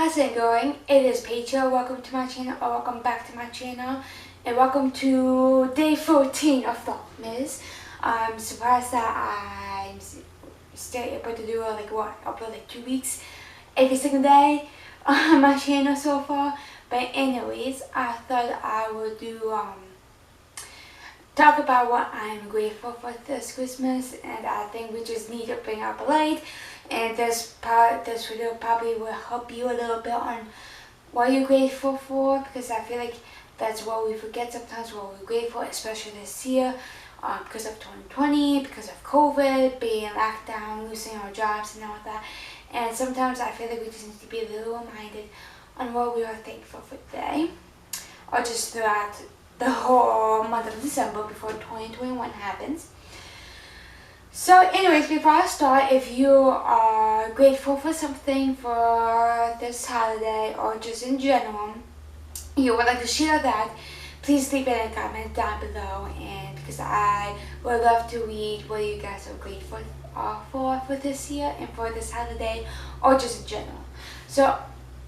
how's it going? It is Paige here. Welcome to my channel, or welcome back to my channel, and welcome to day 14 of Vlogmas. I'm surprised that I'm still able to do upload like 2 weeks every single day on my channel so far. But anyways, I thought I would do talk about what I'm grateful for this Christmas, and I think we just need to bring up a light. And this video probably will help you a little bit on what you're grateful for, because I feel like that's what we forget sometimes, what we're grateful, especially this year, because of 2020, because of COVID, being locked down, losing our jobs and all that. And sometimes I feel like we just need to be a little reminded on what we are thankful for today, or just throughout the whole month of December before 2021 happens. So anyways, before I start, if you are grateful for something for this holiday or just in general, you would like to share that, please leave it in a comment down below, and because I would love to read what you guys are grateful for this year and for this holiday or just in general. So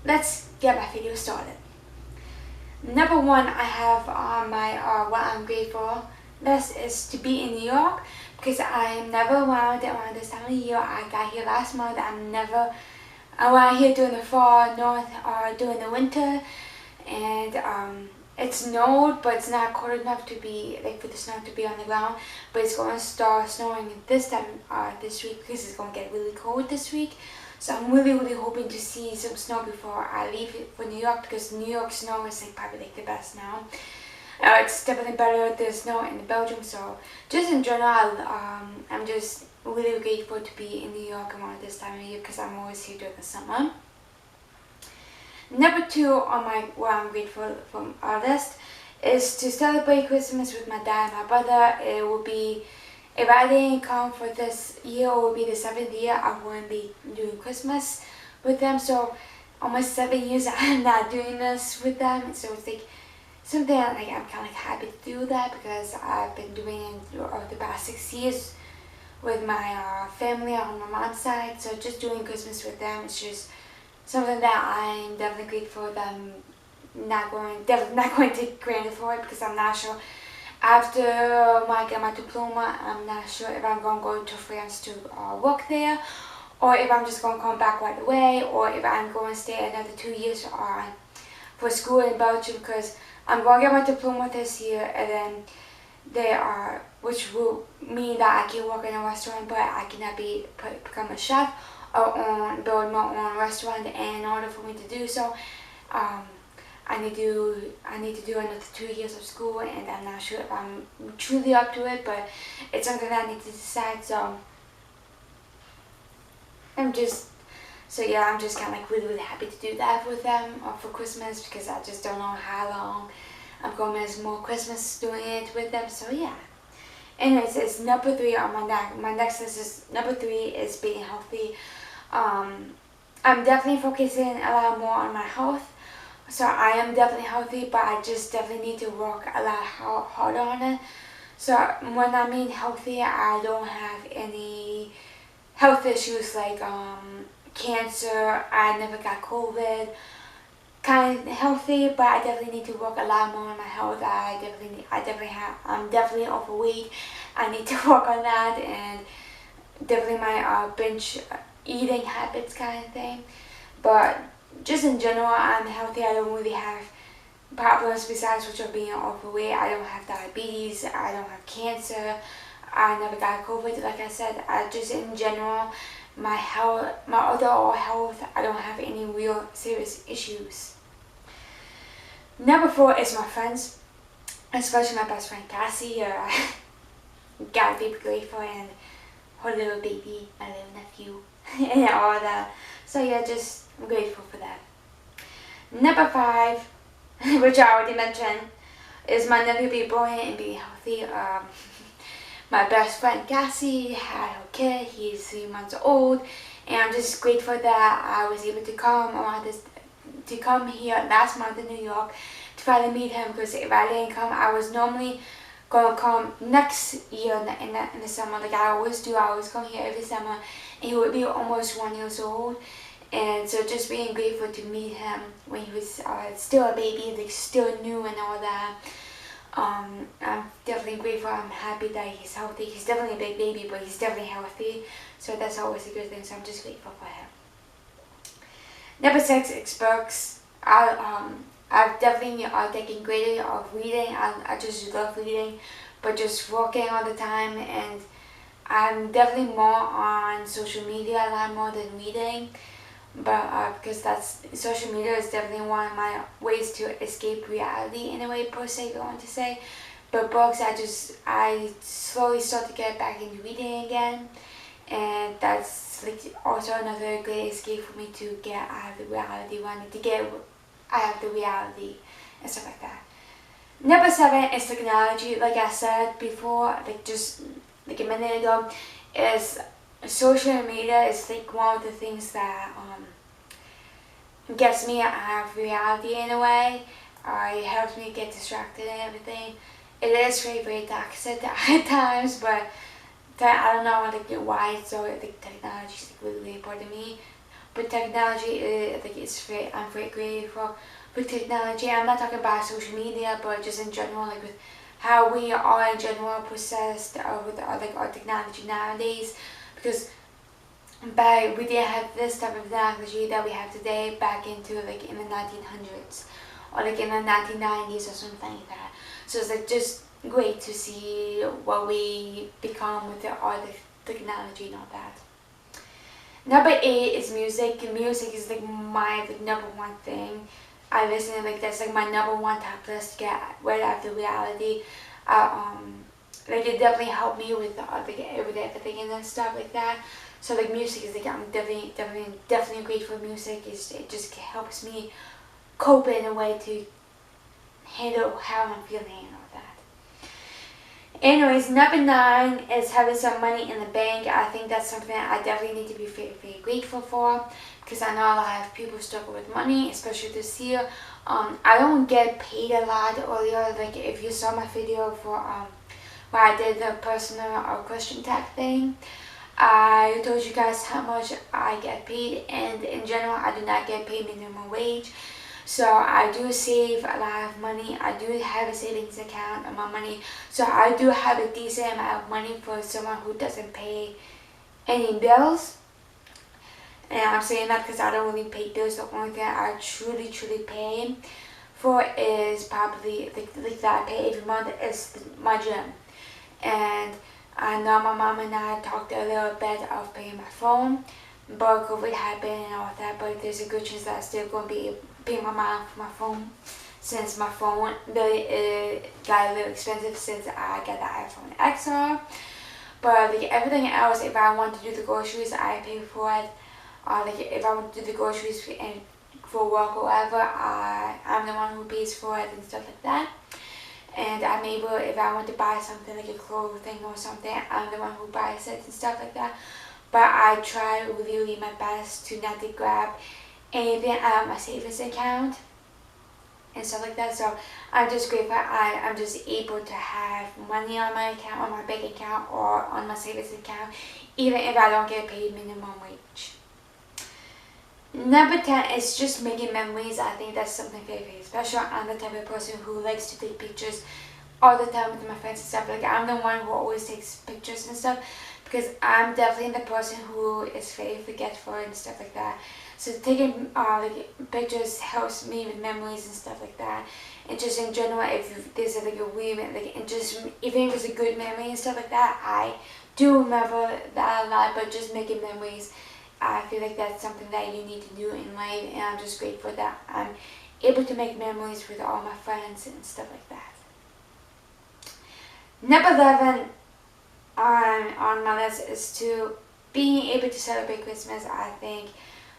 let's get my video started. Number one I have on my what I'm grateful list is to be in New York, because I'm never around this time of year. I got here last month. I'm never around here during the fall, during the winter, and it snowed, but it's not cold enough to be for the snow to be on the ground. But it's going to start snowing this time this week, because it's going to get really cold this week. So I'm really hoping to see some snow before I leave for New York, because New York snow is probably the best now. It's definitely better than snow in Belgium. So just in general, I'm just really grateful to be in New York around this time of year, because I'm always here during the summer. Number two on my what I'm grateful from our list is to celebrate Christmas with my dad and my brother. It will be, if I didn't come for this year, it will be the 7th year I wouldn't be doing Christmas with them. So almost 7 years I'm not doing this with them. So it's like something I'm kind of happy to do that, because I've been doing it over the past 6 years with my family on my mom's side. So just doing Christmas with them is just something that I'm definitely grateful that I'm definitely not going to take granted for it, because I'm not sure. After I get my diploma, I'm not sure if I'm going to go to France to work there, or if I'm just going to come back right away, or if I'm going to stay another 2 years for school in Belgium, because I'm going to get my diploma this year, and then which will mean that I can work in a restaurant, but I cannot become a chef or build my own restaurant. And in order for me to do so, I need to do another 2 years of school, and I'm not sure if I'm truly up to it, but it's something that I need to decide. So I'm just kind of really happy to do that with them for Christmas, because I just don't know how long I'm going to miss more Christmas doing it with them. So yeah. Anyways, it's number 3 on my next list is number 3 is being healthy. I'm definitely focusing a lot more on my health. So I am definitely healthy, but I just definitely need to work a lot harder on it. So when I mean healthy, I don't have any health issues like cancer. I never got COVID. Kind of healthy, but I definitely need to work a lot more on my health. I'm definitely overweight. I need to work on that, and definitely my binge eating habits kind of thing. But just in general, I'm healthy. I don't really have problems besides which are being overweight. I don't have diabetes. I don't have cancer. I never got COVID. Like I said, just in general, my overall health, I don't have any real serious issues. Number 4 is my friends, especially my best friend Cassie. Gotta be grateful, and her little baby, my little nephew, and all that. So yeah, just I'm grateful for that. Number 5, which I already mentioned, is my nephew being born and being healthy. My best friend Cassie had her kid. He's 3 months old, and I'm just grateful that I was able to come here last month in New York to finally meet him, because if I didn't come, I was normally going to come next year in the summer, like I always do. I always come here every summer, and he would be almost 1 year old. And so just being grateful to meet him when he was still a baby, like still new and all that. I'm definitely grateful. I'm happy that he's healthy. He's definitely a big baby, but he's definitely healthy. So that's always a good thing. So I'm just grateful for him. Number 6 is books. I've definitely taken greater of reading. I just love reading, but just working all the time, and I'm definitely more on social media a lot more than reading. But because social media is definitely one of my ways to escape reality in a way, per se, if I want to say. But books, I slowly start to get back into reading again, and that's like also another great escape for me to get out of the reality, to get out of the reality and stuff like that. Number 7 is technology. Like I said before, like just like a minute ago, is social media is like one of the things that gets me out of reality in a way. It helps me get distracted and everything. It is very, very toxic at times, but I don't know like why it's so like technology is like, really, really important to me. But technology, I'm very grateful for technology. I'm not talking about social media, but just in general, like with how we are in general processed with our technology nowadays. Because we didn't have this type of technology that we have today back into like in the 1900s or like in the 1990s or something like that. So it's like just great to see what we become with all the technology and all that. Number 8 is music. Music is like my number 1 thing I listen to. Like that's like my number 1 top list to get right after reality. Like it definitely helped me with with everything and stuff like that. So like music is like I'm definitely grateful for music. It just helps me cope in a way to handle how I'm feeling and all that. Anyways, number 9 is having some money in the bank. I think that's something that I definitely need to be very, very grateful for, because I know a lot of people struggle with money, especially this year. I don't get paid a lot earlier. Like if you saw my video for where I did the personal or question tag thing, I told you guys how much I get paid, and in general I do not get paid minimum wage. So I do save a lot of money. I do have a savings account on my money. So I do have a decent amount of money for someone who doesn't pay any bills. And I'm saying that because I don't really pay bills. The only thing I truly pay for is probably like that I pay every month is my gym. And I know my mom and I talked a little bit of paying my phone, but COVID happened and all that, but there's a good chance that I'm still going to be paying my mom for my phone, since my phone really got a little expensive since I got the iPhone XR. But like everything else, if I want to do the groceries, I pay for it. Like if I want to do the groceries and for work or whatever, I'm the one who pays for it and stuff like that. And I'm able, if I want to buy something like a clothing or something, I'm the one who buys it and stuff like that. But I try really my best to not to grab anything out of my savings account and stuff like that. So I'm just grateful I'm just able to have money on my account, on my bank account, or on my savings account, even if I don't get paid minimum wage. Number 10 is just making memories. I think that's something very, very special. I'm the type of person who likes to take pictures all the time with my friends and stuff. Like I'm the one who always takes pictures and stuff, because I'm definitely the person who is very forgetful and stuff like that. So taking like pictures helps me with memories and stuff like that. And just in general, if there's like a weird, like, and just even if it's a good memory and stuff like that, I do remember that a lot. But just making memories, I feel like that's something that you need to do in life, and I'm just grateful that I'm able to make memories with all my friends and stuff like that. Number 11 on my list is to being able to celebrate Christmas. I think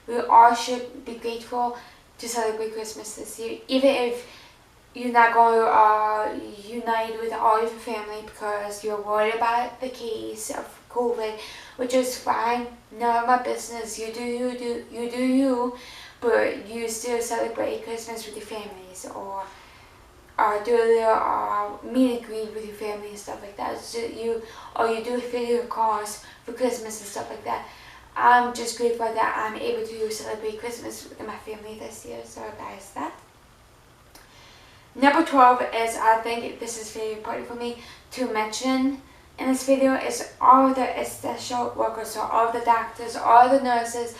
we all should be grateful to celebrate Christmas this year, even if you're not going to unite with all your family because you're worried about the case of COVID, which is fine, none of my business. You do you, but you still celebrate Christmas with your families, or do a little meet and greet with your family and stuff like that. So you do video calls for Christmas and stuff like that. I'm just grateful that I'm able to celebrate Christmas with my family this year, so that is that. Number 12 is, I think this is very important for me to mention in this video, is all the essential workers, so all the doctors, all the nurses,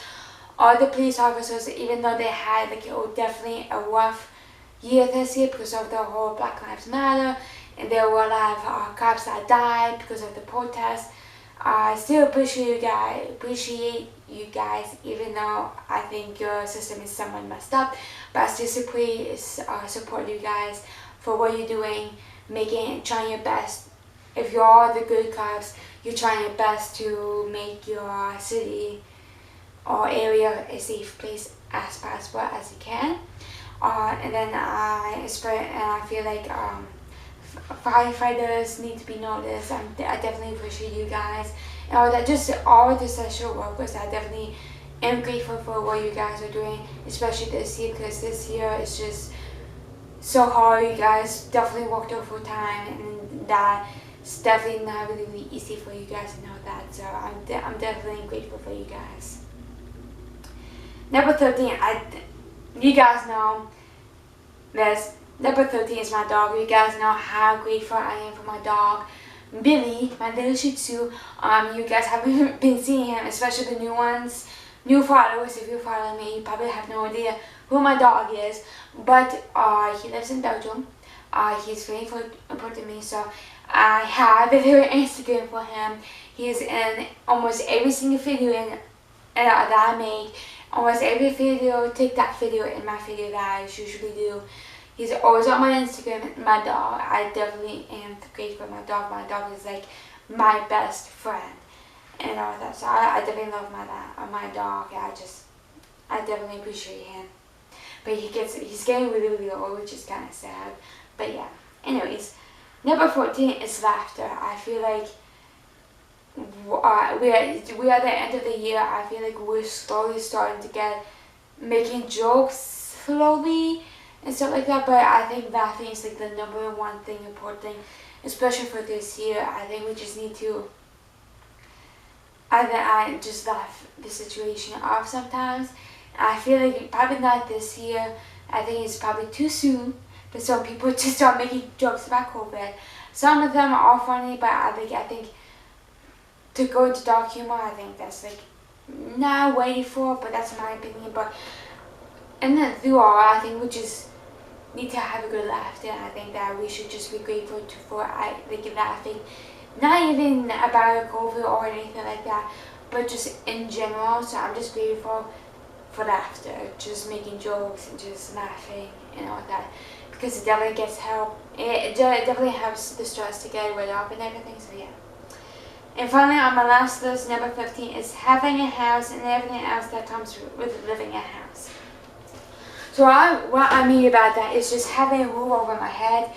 all the police officers, even though they had like definitely a rough year this year because of the whole Black Lives Matter, and there were a lot of cops that died because of the protests. I still appreciate you guys, even though I think your system is somewhat messed up, but I still support you guys for what you're doing, trying your best. If you are the good cops, you're trying your best to make your city or area a safe place as possible as you can. And then I feel like firefighters need to be noticed. I definitely appreciate you guys and all that. Just all the essential workers. I definitely am grateful for what you guys are doing, especially this year, because this year is just so hard. You guys definitely worked overtime, and that's definitely not really easy for you guys to know that. So I'm definitely grateful for you guys. Number 13, you guys know this. Number 13 is my dog. You guys know how grateful I am for my dog, Billy, my little Shih Tzu. You guys haven't been seeing him, especially the new ones, new followers. If you follow me, you probably have no idea who my dog is. But he lives in Belgium. He's very important to me, so I have a little Instagram for him. He's in almost every single video that I make, almost every video, TikTok video, and my video that I usually do. He's always on my Instagram. My dog, I definitely am grateful for my dog. My dog is like my best friend and all that. So I definitely love my dog. I definitely appreciate him. But he's getting really, really old, which is kind of sad. But yeah. Anyways, number 14 is laughter. I feel like we are at the end of the year. I feel like we're slowly starting to making jokes slowly and stuff like that, but I think laughing is like the number one thing, important thing, especially for this year. I think we just need to I just laugh the situation off sometimes. I feel like probably not this year. I think it's probably too soon for some people to start making jokes about COVID. Some of them are funny, but I think to go into dark humor, I think that's like not waiting for, but that's my opinion. But and then through all, I think we just need to have a good laughter. I think that we should just be grateful for like laughing, not even about COVID or anything like that, but just in general. So I'm just grateful for laughter, just making jokes and just laughing and all that, because it definitely gets help. It definitely helps the stress to get rid of and everything. So yeah. And finally, on my last list, number 15 is having a house and everything else that comes with living a house. So what I mean about that is just having a roof over my head,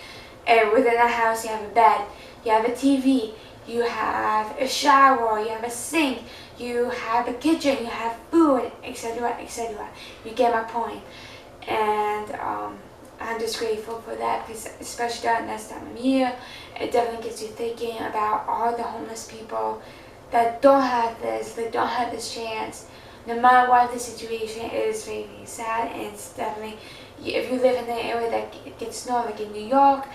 and within a house you have a bed, you have a TV, you have a shower, you have a sink, you have a kitchen, you have food, etc., etc. You get my point. And I'm just grateful for that, because especially during this time of year, it definitely gets you thinking about all the homeless people that don't have this, that don't have this chance. No matter what the situation is, very, very sad, and it's definitely, if you live in an area that gets snow, like in New York,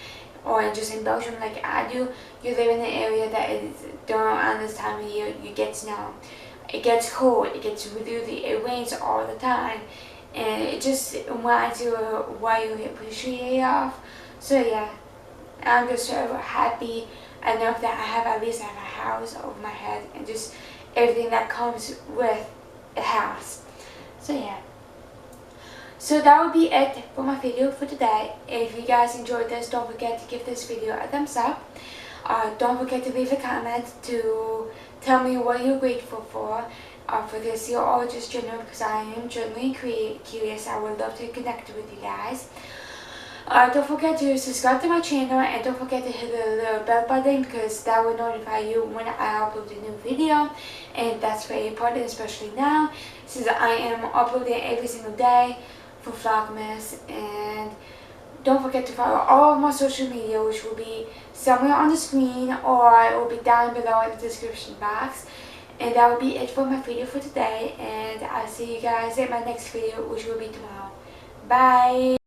or just in Belgium like I do, you live in an area that is, around this time of year, you get snow. It gets cold, it gets really, it rains all the time, and it just reminds you of what you appreciate of. So yeah, I'm just so happy enough that I have at least have a house over my head, and just everything that comes with a house. So yeah, so that would be it for my video for today. If you guys enjoyed this, don't forget to give this video a thumbs up. Don't forget to leave a comment to tell me what you're grateful for this year, or just general, because I am genuinely curious. I would love to connect with you guys. Don't forget to subscribe to my channel, and don't forget to hit the little bell button, because that will notify you when I upload a new video, and that's very important, especially now since I am uploading every single day for Vlogmas. And don't forget to follow all of my social media, which will be somewhere on the screen, or it will be down below in the description box. And that will be it for my video for today, and I'll see you guys in my next video, which will be tomorrow. Bye!